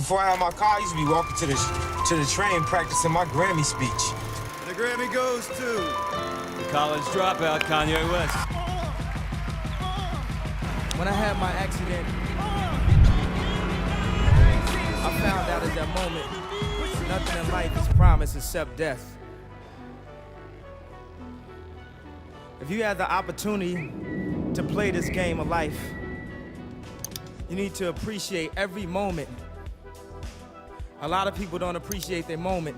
Before I had my car, I used to be walking to the train practicing my Grammy speech. The Grammy goes to the college dropout Kanye West. When I had my accident, I found out at that moment, nothing in life is promised except death. If you had the opportunity to play this game of life, you need to appreciate every moment. A lot of people don't appreciate their moment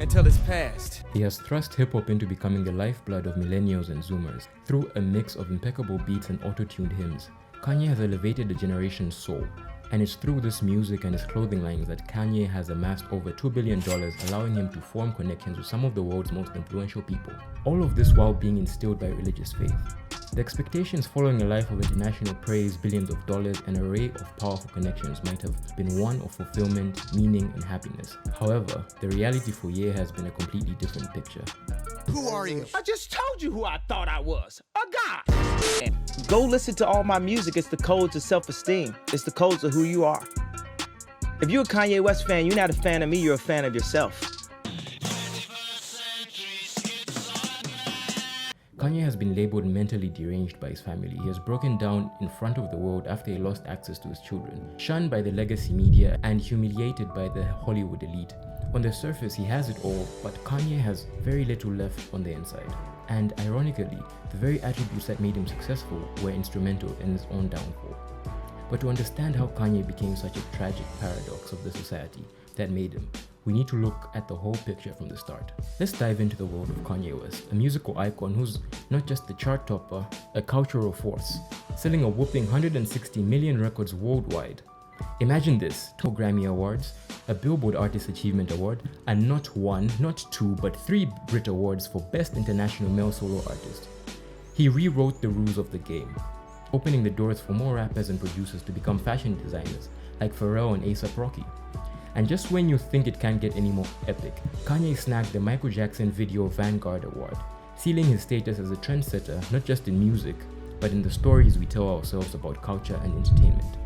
until it's past. He has thrust hip-hop into becoming the lifeblood of millennials and zoomers. Through a mix of impeccable beats and auto-tuned hymns, Kanye has elevated the generation's soul. And it's through this music and his clothing lines that Kanye has amassed over $2 billion, allowing him to form connections with some of the world's most influential people. All of this while being instilled by religious faith. The expectations following a life of international praise, billions of dollars, and an array of powerful connections might have been one of fulfillment, meaning, and happiness. However, the reality for Ye has been a completely different picture. Who are you? I just told you who I thought I was. A god. Go listen to all my music. It's the codes of self-esteem. It's the codes of who you are. If you're a Kanye West fan, you're not a fan of me, you're a fan of yourself. Kanye has been labeled mentally deranged by his family. He has broken down in front of the world after he lost access to his children, shunned by the legacy media, and humiliated by the Hollywood elite. On the surface, he has it all, but Kanye has very little left on the inside. And ironically, the very attributes that made him successful were instrumental in his own downfall. But to understand how Kanye became such a tragic paradox of the society that made him, we need to look at the whole picture from the start. Let's dive into the world of Kanye West, a musical icon who's not just a chart topper, a cultural force, selling a whopping 160 million records worldwide. Imagine this: 2 Grammy Awards, a Billboard Artist Achievement Award, and not 1, not 2, but 3 Brit Awards for Best International Male Solo Artist. He rewrote the rules of the game, opening the doors for more rappers and producers to become fashion designers like Pharrell and A$AP Rocky. And just when you think it can't get any more epic, Kanye snagged the Michael Jackson Video Vanguard Award, sealing his status as a trendsetter not just in music, but in the stories we tell ourselves about culture and entertainment.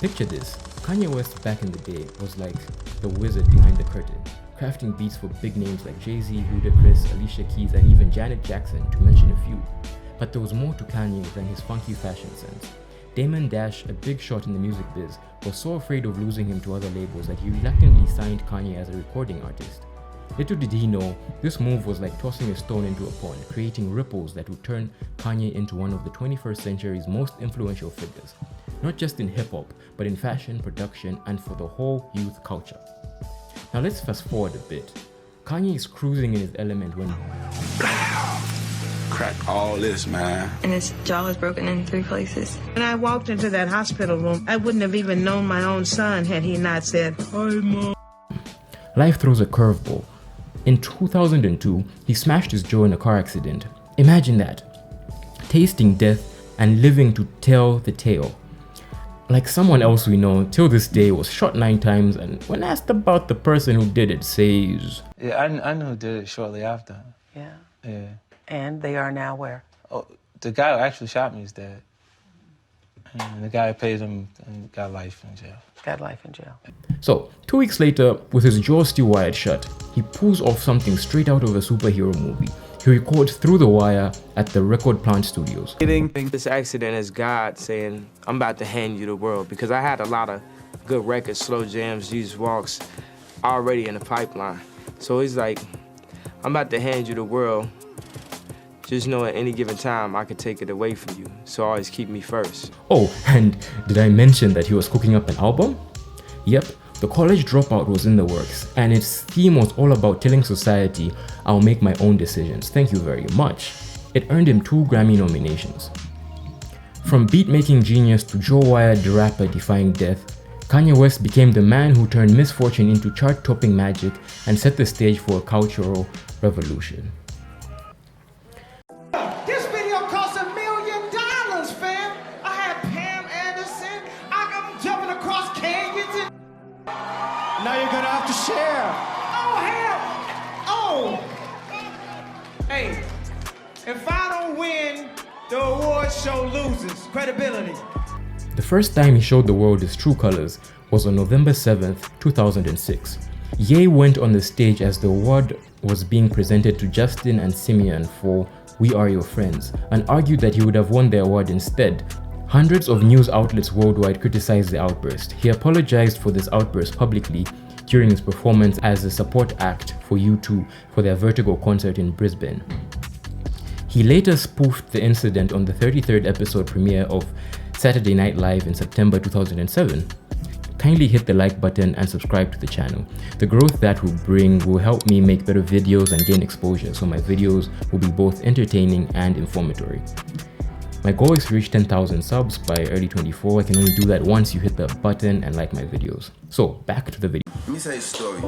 Picture this: Kanye West back in the day was like the wizard behind the curtain, crafting beats for big names like Jay-Z, Ludacris, Alicia Keys, and even Janet Jackson, to mention a few. But there was more to Kanye than his funky fashion sense. Damon Dash, a big shot in the music biz, was so afraid of losing him to other labels that he reluctantly signed Kanye as a recording artist. Little did he know, this move was like tossing a stone into a pond, creating ripples that would turn Kanye into one of the 21st century's most influential figures, not just in hip-hop, but in fashion, production, and for the whole youth culture. Now let's fast forward a bit. Kanye is cruising in his element when Crack all this, man. And his jaw was broken in 3 places. When I walked into that hospital room, I wouldn't have even known my own son had he not said, "Hi, Mom." life throws a curveball. In 2002, he smashed his jaw in a car accident. Imagine that. Tasting death and living to tell the tale. Like someone else we know, till this day was shot 9 times, and when asked about the person who did it, says, Yeah, I know who did it shortly after. Yeah. Yeah. And they are now where? Oh, the guy who actually shot me is dead. And the guy who paid him and got life in jail. Got life in jail. So, 2 weeks later, with his jaw still wired shut, he pulls off something straight out of a superhero movie. He records Through the Wire at the Record Plant Studios. This accident as God saying, I'm about to hand you the world, because I had a lot of good records, slow jams, Jesus Walks, already in the pipeline. So he's like, I'm about to hand you the world. Just know at any given time, I could take it away from you. So always keep me first. Oh, and did I mention that he was cooking up an album? Yep, The College Dropout was in the works, and its theme was all about telling society, I'll make my own decisions, thank you very much. It earned him 2 Grammy nominations. From beat-making genius to jaw-wired rapper defying death, Kanye West became the man who turned misfortune into chart-topping magic and set the stage for a cultural revolution. This video cost $1 million, fam. I had Pam Anderson. I'm jumping across canyons. Now you're gonna have to share. Oh, hell. Oh. Hey, if I don't win, the award show loses credibility. The first time he showed the world his true colors was on November 7th, 2006. Ye went on the stage as the award was being presented to Justin and Simeon for We Are Your Friends, and argued that he would have won the award instead. Hundreds of news outlets worldwide criticized the outburst. He apologized for this outburst publicly during his performance as a support act for U2 for their Vertigo concert in Brisbane. He later spoofed the incident on the 33rd episode premiere of Saturday Night Live in September 2007. Kindly hit the like button and subscribe to the channel. The growth that will bring will help me make better videos and gain exposure, so my videos will be both entertaining and informatory. My goal is to reach 10,000 subs by early 24. I can only do that once you hit the button and like my videos. So back to the video. Let me tell you a story.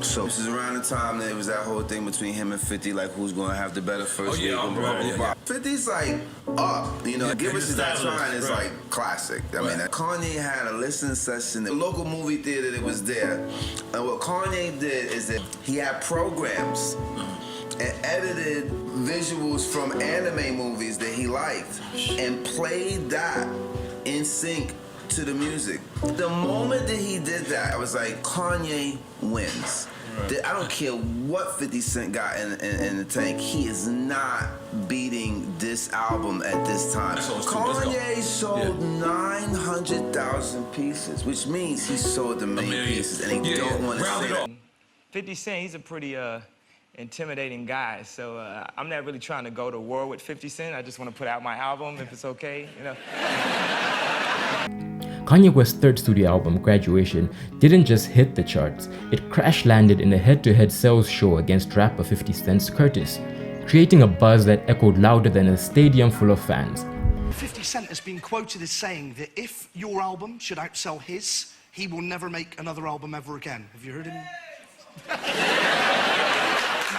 So this is around the time that it was that whole thing between him and 50, like who's gonna have the better first week. Blah, blah, blah. 50's like up, you know. Give us that time is like classic. I mean, Kanye had a listening session. The local movie theater that was there, and what Kanye did is that he had programs and edited visuals from anime movies that he liked and played that in sync to the music. The moment that he did that, I was like, Kanye wins. Right. I don't care what 50 Cent got in the tank, he is not beating this album at this time. Kanye sold 900,000 pieces, which means he sold a million pieces, and he don't want to say that. 50 Cent, he's a pretty intimidating guy, so I'm not really trying to go to war with 50 Cent. I just want to put out my album if it's okay, you know. Kanye West's third studio album, Graduation, didn't just hit the charts, it crash-landed in a head-to-head sales show against rapper 50 Cent's Curtis, creating a buzz that echoed louder than a stadium full of fans. 50 Cent has been quoted as saying that if your album should outsell his, he will never make another album ever again. Have you heard him?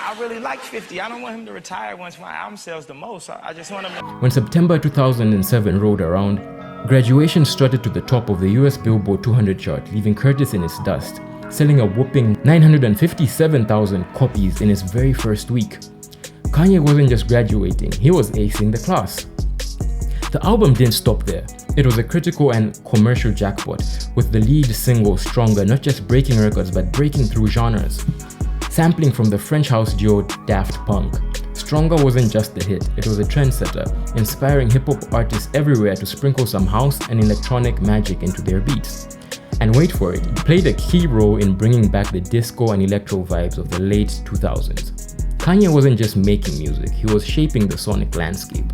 I really like 50. I don't want him to retire once my album sells the most. I just want to... When September 2007 rolled around, Graduation strutted to the top of the US Billboard 200 chart, leaving Curtis in its dust, selling a whopping 957,000 copies in its very first week. Kanye wasn't just graduating, he was acing the class. The album didn't stop there. It was a critical and commercial jackpot, with the lead single Stronger not just breaking records but breaking through genres. Sampling from the French house duo Daft Punk, Stronger wasn't just a hit, it was a trendsetter, inspiring hip-hop artists everywhere to sprinkle some house and electronic magic into their beats. And wait for it, it played a key role in bringing back the disco and electro vibes of the late 2000s. Kanye wasn't just making music, he was shaping the sonic landscape.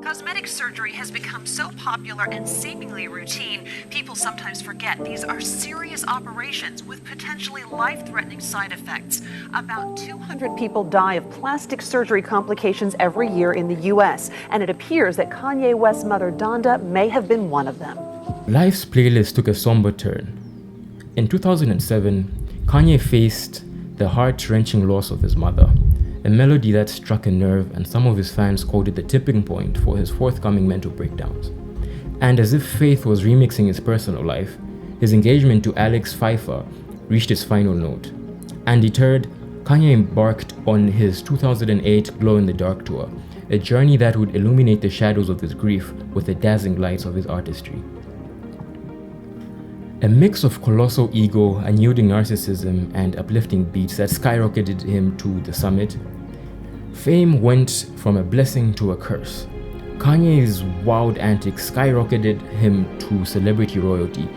Cosmetic surgery has become so popular and seemingly routine, people sometimes forget these are serious operations with potentially life-threatening side effects. About 200 people die of plastic surgery complications every year in the U.S., and it appears that Kanye West's mother, Donda, may have been one of them. Life's playlist took a somber turn. In 2007, Kanye faced the heart-wrenching loss of his mother, a melody that struck a nerve, and some of his fans called it the tipping point for his forthcoming mental breakdowns. And as if fate was remixing his personal life, his engagement to Alex Pfeiffer reached its final note. Undeterred, Kanye embarked on his 2008 Glow in the Dark tour, a journey that would illuminate the shadows of his grief with the dazzling lights of his artistry. A mix of colossal ego, unyielding narcissism, and uplifting beats that skyrocketed him to the summit. Fame went from a blessing to a curse. Kanye's wild antics skyrocketed him to celebrity royalty,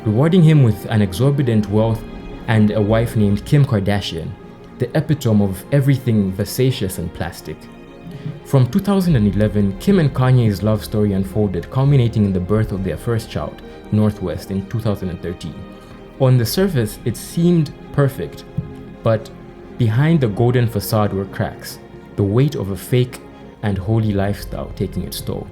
rewarding him with an exorbitant wealth and a wife named Kim Kardashian, the epitome of everything vicious and plastic. From 2011, Kim and Kanye's love story unfolded, culminating in the birth of their first child, Northwest, in 2013. On the surface, it seemed perfect, but behind the golden facade were cracks, the weight of a fake and holy lifestyle taking its toll.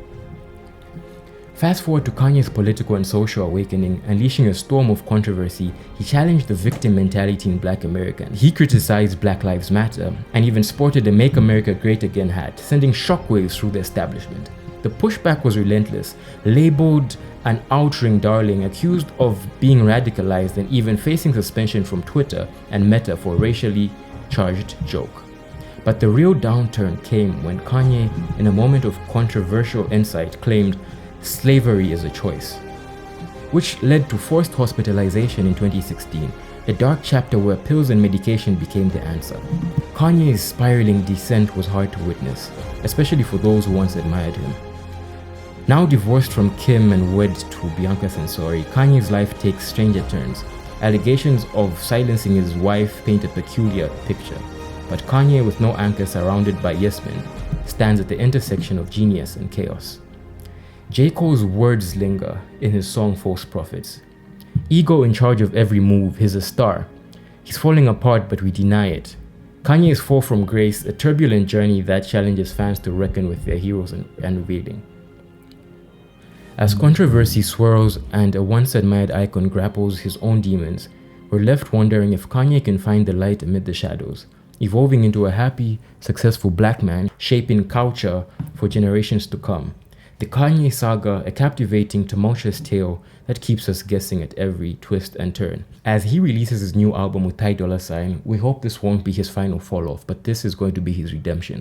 Fast forward to Kanye's political and social awakening, unleashing a storm of controversy. He challenged the victim mentality in Black America. He criticized Black Lives Matter and even sported a Make America Great Again hat, sending shockwaves through the establishment. The pushback was relentless, labeled an outrage darling, accused of being radicalized, and even facing suspension from Twitter and Meta for a racially charged joke. But the real downturn came when Kanye, in a moment of controversial insight, claimed slavery is a choice. which led to forced hospitalization in 2016, a dark chapter where pills and medication became the answer. Kanye's spiraling descent was hard to witness, especially for those who once admired him. Now divorced from Kim and wed to Bianca Censori, Kanye's life takes stranger turns. Allegations of silencing his wife paint a peculiar picture, but Kanye, with no anchor surrounded by yes men, stands at the intersection of genius and chaos. J. Cole's words linger in his song False Prophets. Ego in charge of every move, he's a star. He's falling apart, but we deny it. Kanye's fall from grace, a turbulent journey that challenges fans to reckon with their heroes and revealing. As controversy swirls and a once admired icon grapples his own demons, we're left wondering if Kanye can find the light amid the shadows, evolving into a happy, successful black man, shaping culture for generations to come. The Kanye saga, a captivating, tumultuous tale that keeps us guessing at every twist and turn. As he releases his new album with Ty Dolla $ign, we hope this won't be his final fall off, but this is going to be his redemption.